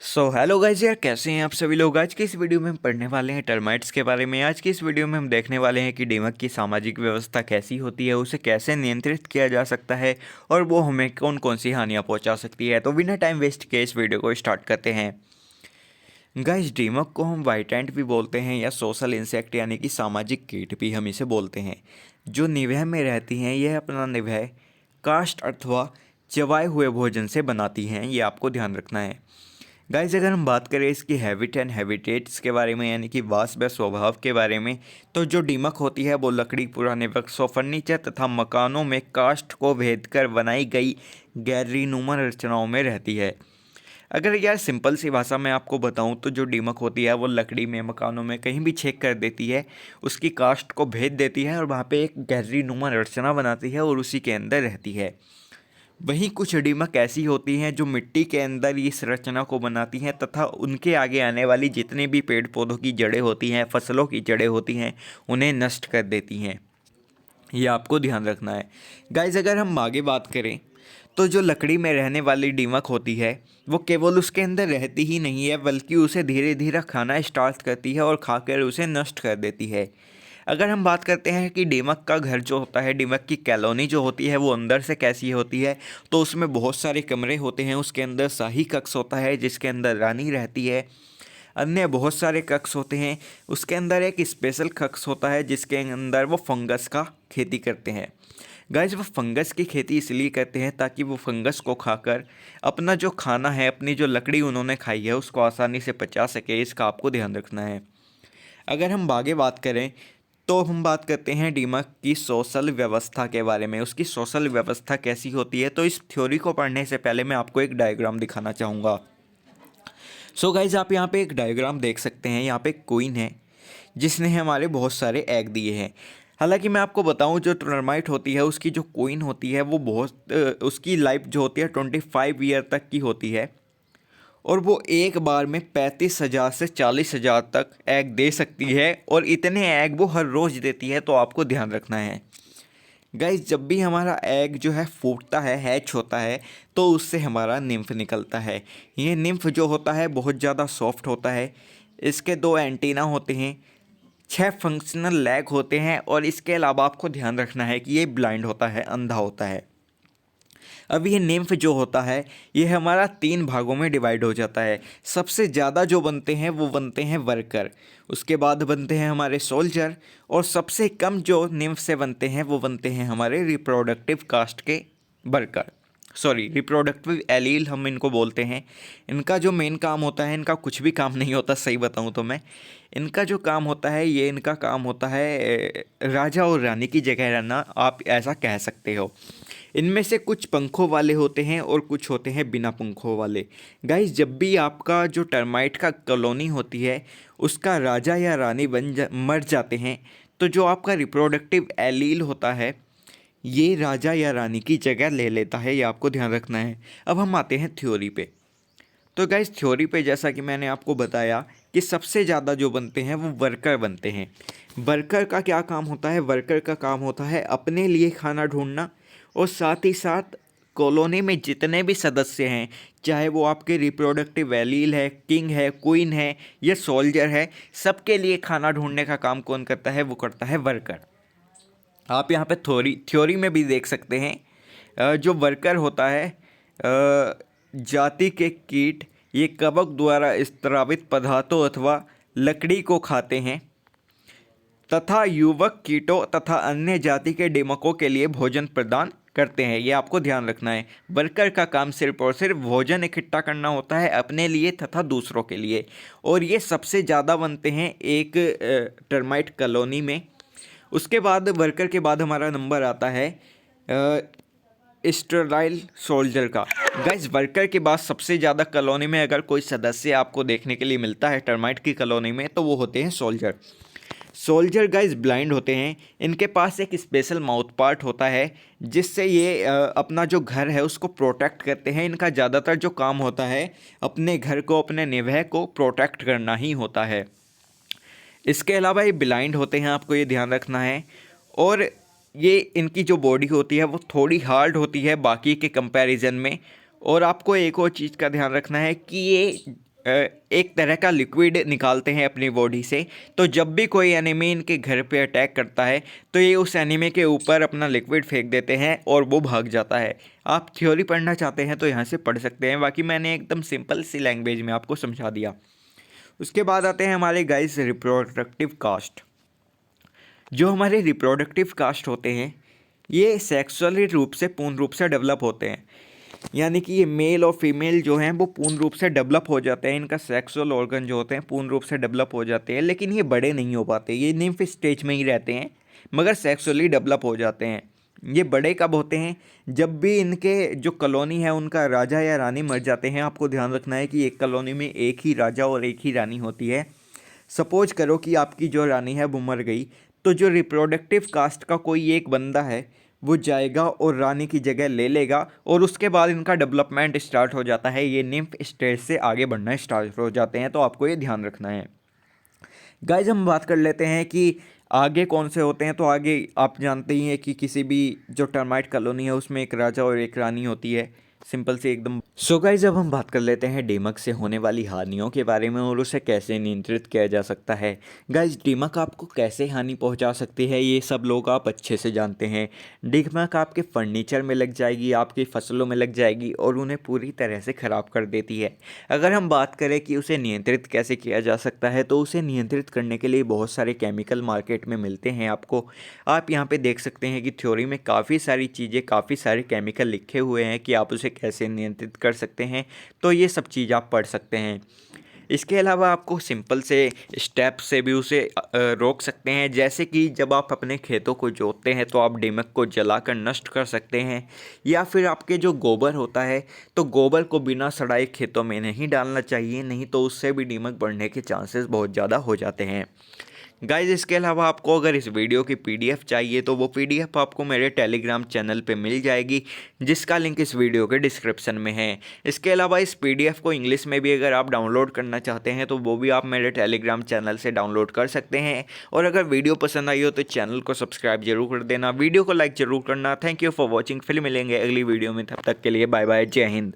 Hello guys यार, कैसे हैं आप सभी लोग। आज की इस वीडियो में हम पढ़ने वाले हैं टर्माइट्स के बारे में। आज की इस वीडियो में हम देखने वाले हैं कि दीमक की सामाजिक व्यवस्था कैसी होती है, उसे कैसे नियंत्रित किया जा सकता है और वो हमें कौन कौन सी हानियां पहुंचा सकती है। तो बिना टाइम वेस्ट किए इस वीडियो को स्टार्ट करते हैं। गाइस, दीमक को हम वाइट एंट भी बोलते हैं या सोशल इंसेक्ट यानी कि सामाजिक कीट भी हम इसे बोलते हैं। जो निवह में रहती हैं, यह अपना निवह काष्ठ अथवा चबाए हुए भोजन से बनाती हैं, ये आपको ध्यान रखना है। गाइज, अगर हम बात करें इसकी हैबिट एंड हैबिटेट्स के बारे में यानी कि वास व स्वभाव के बारे में, तो जो दीमक होती है वो लकड़ी, पुराने वृक्षों, फर्नीचर तथा मकानों में काष्ठ को भेद कर बनाई गई गैलरीनुमा रचनाओं में रहती है। अगर यार सिंपल सी भाषा में आपको बताऊं तो जो दीमक होती है वो लकड़ी में, मकानों में कहीं भी छेद कर देती है, उसकी काष्ठ को भेद देती है और वहाँ पे एक गैलरीनुमा रचना बनाती है और उसी के अंदर रहती है। वहीं कुछ दीमक ऐसी होती हैं जो मिट्टी के अंदर इस रचना को बनाती हैं तथा उनके आगे आने वाली जितने भी पेड़ पौधों की जड़ें होती हैं, फसलों की जड़ें होती हैं, उन्हें नष्ट कर देती हैं। ये आपको ध्यान रखना है। गाइज, अगर हम आगे बात करें तो जो लकड़ी में रहने वाली दीमक होती है वो केवल उसके अंदर रहती ही नहीं है, बल्कि उसे धीरे धीरे खाना स्टार्ट करती है और खाकर उसे नष्ट कर देती है। अगर हम बात करते हैं कि दीमक का घर जो होता है, दीमक की कॉलोनी जो होती है वो अंदर से कैसी होती है, तो उसमें बहुत सारे कमरे होते हैं। उसके अंदर शाही कक्ष होता है जिसके अंदर रानी रहती है। अन्य बहुत सारे कक्ष होते हैं। उसके अंदर एक स्पेशल कक्ष होता है जिसके अंदर वो फंगस का खेती करते हैं। गाइस, वो फंगस की खेती इसलिए करते हैं ताकि वो फंगस को खाकर अपना जो खाना है, अपनी जो लकड़ी उन्होंने खाई है, उसको आसानी से पचा सके। इसका आपको ध्यान रखना है। अगर हम आगे बात करें तो हम बात करते हैं दीमक की सोशल व्यवस्था के बारे में। उसकी सोशल व्यवस्था कैसी होती है, तो इस थ्योरी को पढ़ने से पहले मैं आपको एक डायग्राम दिखाना चाहूँगा। गाइज, आप यहाँ पे एक डायग्राम देख सकते हैं। यहाँ पे एक क्वीन है जिसने हमारे बहुत सारे एग दिए हैं। हालांकि मैं आपको बताऊं, जो टर्माइट होती है उसकी जो क्वीन होती है वो उसकी लाइफ जो होती है 25 ईयर तक की होती है और वो एक बार में 35,000 से 40,000 तक एग दे सकती है और इतने एग वो हर रोज़ देती है। तो आपको ध्यान रखना है। गाइस, जब भी हमारा एग जो है फूटता है, हैच होता है, तो उससे हमारा निम्फ निकलता है। ये निम्फ जो होता है बहुत ज़्यादा सॉफ्ट होता है। इसके 2 एंटीना होते हैं, 6 फंक्शनल लेग होते हैं और इसके अलावा आपको ध्यान रखना है कि ये ब्लाइंड होता है, अंधा होता है। अब ये निम्फ जो होता है ये हमारा 3 भागों में डिवाइड हो जाता है। सबसे ज़्यादा जो बनते हैं वो बनते हैं वर्कर, उसके बाद बनते हैं हमारे सोल्जर और सबसे कम जो निम्फ से बनते हैं वो बनते हैं हमारे रिप्रोडक्टिव कास्ट के वर्कर, सॉरी रिप्रोडक्टिव एलील हम इनको बोलते हैं। इनका जो मेन काम होता है, इनका कुछ भी काम नहीं होता सही बताऊं तो मैं। इनका जो काम होता है, ये इनका काम होता है राजा और रानी की जगह रहना, आप ऐसा कह सकते हो। इनमें से कुछ पंखों वाले होते हैं और कुछ होते हैं बिना पंखों वाले। गाइस, जब भी आपका जो टर्माइट का कॉलोनी होती है उसका राजा या रानी मर जाते हैं, तो जो आपका रिप्रोडक्टिव एलील होता है ये राजा या रानी की जगह ले लेता है। ये आपको ध्यान रखना है। अब हम आते हैं थ्योरी पे। तो गाइस, थ्योरी पे जैसा कि मैंने आपको बताया कि सबसे ज़्यादा जो बनते हैं वो वर्कर बनते हैं। वर्कर का क्या काम होता है? वर्कर का काम होता है अपने लिए खाना ढूंढना और साथ ही साथ कॉलोनी में जितने भी सदस्य हैं, चाहे वो आपके रिप्रोडक्टिव एलील है, किंग है, क्वीन है या सोल्जर है, सबके लिए खाना ढूंढने का काम कौन करता है? वो करता है वर्कर। आप यहाँ पे थ्योरी में भी देख सकते हैं। जो वर्कर होता है, जाति के कीट ये कवक द्वारा स्त्रावित पदार्थों अथवा लकड़ी को खाते हैं तथा युवक कीटों तथा अन्य जाति के दीमकों के लिए भोजन प्रदान करते हैं। ये आपको ध्यान रखना है। वर्कर का काम सिर्फ और सिर्फ भोजन इकट्ठा करना होता है अपने लिए तथा दूसरों के लिए, और ये सबसे ज़्यादा बनते हैं एक टर्माइट कॉलोनी में। उसके बाद वर्कर के बाद हमारा नंबर आता है स्टेराइल सोल्जर का। गाइस, वर्कर के बाद सबसे ज़्यादा कॉलोनी में अगर कोई सदस्य आपको देखने के लिए मिलता है टर्माइट की कॉलोनी में, तो वो होते हैं सोल्जर। सोल्जर गाइस ब्लाइंड होते हैं। इनके पास एक स्पेशल माउथ पार्ट होता है जिससे ये अपना जो घर है उसको प्रोटेक्ट करते हैं। इनका ज़्यादातर जो काम होता है अपने घर को, अपने निवह को प्रोटेक्ट करना ही होता है। इसके अलावा ये ब्लाइंड होते हैं, आपको ये ध्यान रखना है। और ये इनकी जो बॉडी होती है वो थोड़ी हार्ड होती है बाकी के कंपैरिजन में। और आपको एक और चीज़ का ध्यान रखना है कि ये एक तरह का लिक्विड निकालते हैं अपनी बॉडी से। तो जब भी कोई एनिमी इनके घर पे अटैक करता है तो ये उस एनिमी के ऊपर अपना लिक्विड फेंक देते हैं और वो भाग जाता है। आप थ्योरी पढ़ना चाहते हैं तो यहाँ से पढ़ सकते हैं, बाकी मैंने एकदम सिंपल सी लैंग्वेज में आपको समझा दिया। उसके बाद आते हैं हमारे गाइस रिप्रोडक्टिव कास्ट। जो हमारे रिप्रोडक्टिव कास्ट होते हैं ये सेक्सुअली रूप से पूर्ण रूप से डेवलप होते हैं, यानी कि ये मेल और फीमेल जो हैं वो पूर्ण रूप से डेवलप हो जाते हैं, इनका सेक्सुअल ऑर्गन जो होते हैं पूर्ण रूप से डेवलप हो जाते हैं, लेकिन ये बड़े नहीं हो पाते, ये निम्फ स्टेज में ही रहते हैं मगर सेक्सुअली डेवलप हो जाते हैं। ये बड़े कब होते हैं? जब भी इनके जो कॉलोनी है उनका राजा या रानी मर जाते हैं। आपको ध्यान रखना है कि एक कॉलोनी में एक ही राजा और एक ही रानी होती है। सपोज करो कि आपकी जो रानी है वो मर गई, तो जो रिप्रोडक्टिव कास्ट का कोई एक बंदा है वो जाएगा और रानी की जगह ले लेगा और उसके बाद इनका डेवलपमेंट स्टार्ट हो जाता है, ये निम्फ स्टेज से आगे बढ़ना स्टार्ट हो जाते हैं। तो आपको ये ध्यान रखना है। गाइज हम बात कर लेते हैं कि आगे कौन से होते हैं। तो आगे आप जानते ही हैं कि किसी भी जो टर्माइट कॉलोनी है उसमें एक राजा और एक रानी होती है, सिंपल से एकदम। सो गाइज अब हम बात कर लेते हैं दीमक से होने वाली हानियों के बारे में और उसे कैसे नियंत्रित किया जा सकता है। गाइज दीमक आपको कैसे हानि पहुंचा सकती है ये सब लोग आप अच्छे से जानते हैं। दीमक आपके फर्नीचर में लग जाएगी, आपकी फसलों में लग जाएगी और उन्हें पूरी तरह से ख़राब कर देती है। अगर हम बात करें कि उसे नियंत्रित कैसे किया जा सकता है, तो उसे नियंत्रित करने के लिए बहुत सारे केमिकल मार्केट में मिलते हैं आपको। आप यहाँ पे देख सकते हैं कि थ्योरी में काफ़ी सारी चीज़ें, काफ़ी सारे केमिकल लिखे हुए हैं कि आप उसे कैसे नियंत्रित कर सकते हैं। तो ये सब चीज़ आप पढ़ सकते हैं। इसके अलावा आपको सिंपल से स्टेप से भी उसे रोक सकते हैं, जैसे कि जब आप अपने खेतों को जोतते हैं तो आप दीमक को जलाकर नष्ट कर सकते हैं, या फिर आपके जो गोबर होता है तो गोबर को बिना सड़ाए खेतों में नहीं डालना चाहिए, नहीं तो उससे भी दीमक बढ़ने के चांसेस बहुत ज़्यादा हो जाते हैं। गाइज इसके अलावा आपको अगर इस वीडियो की पीडीएफ चाहिए तो वो पीडीएफ आपको मेरे टेलीग्राम चैनल पे मिल जाएगी, जिसका लिंक इस वीडियो के डिस्क्रिप्शन में है। इसके अलावा इस पीडीएफ को इंग्लिश में भी अगर आप डाउनलोड करना चाहते हैं तो वो भी आप मेरे टेलीग्राम चैनल से डाउनलोड कर सकते हैं। और अगर वीडियो पसंद आई हो तो चैनल को सब्सक्राइब जरूर कर देना, वीडियो को लाइक ज़रूर करना। Thank you for watching. फिर मिलेंगे अगली वीडियो में, तब तक के लिए बाय बाय, जय हिंद।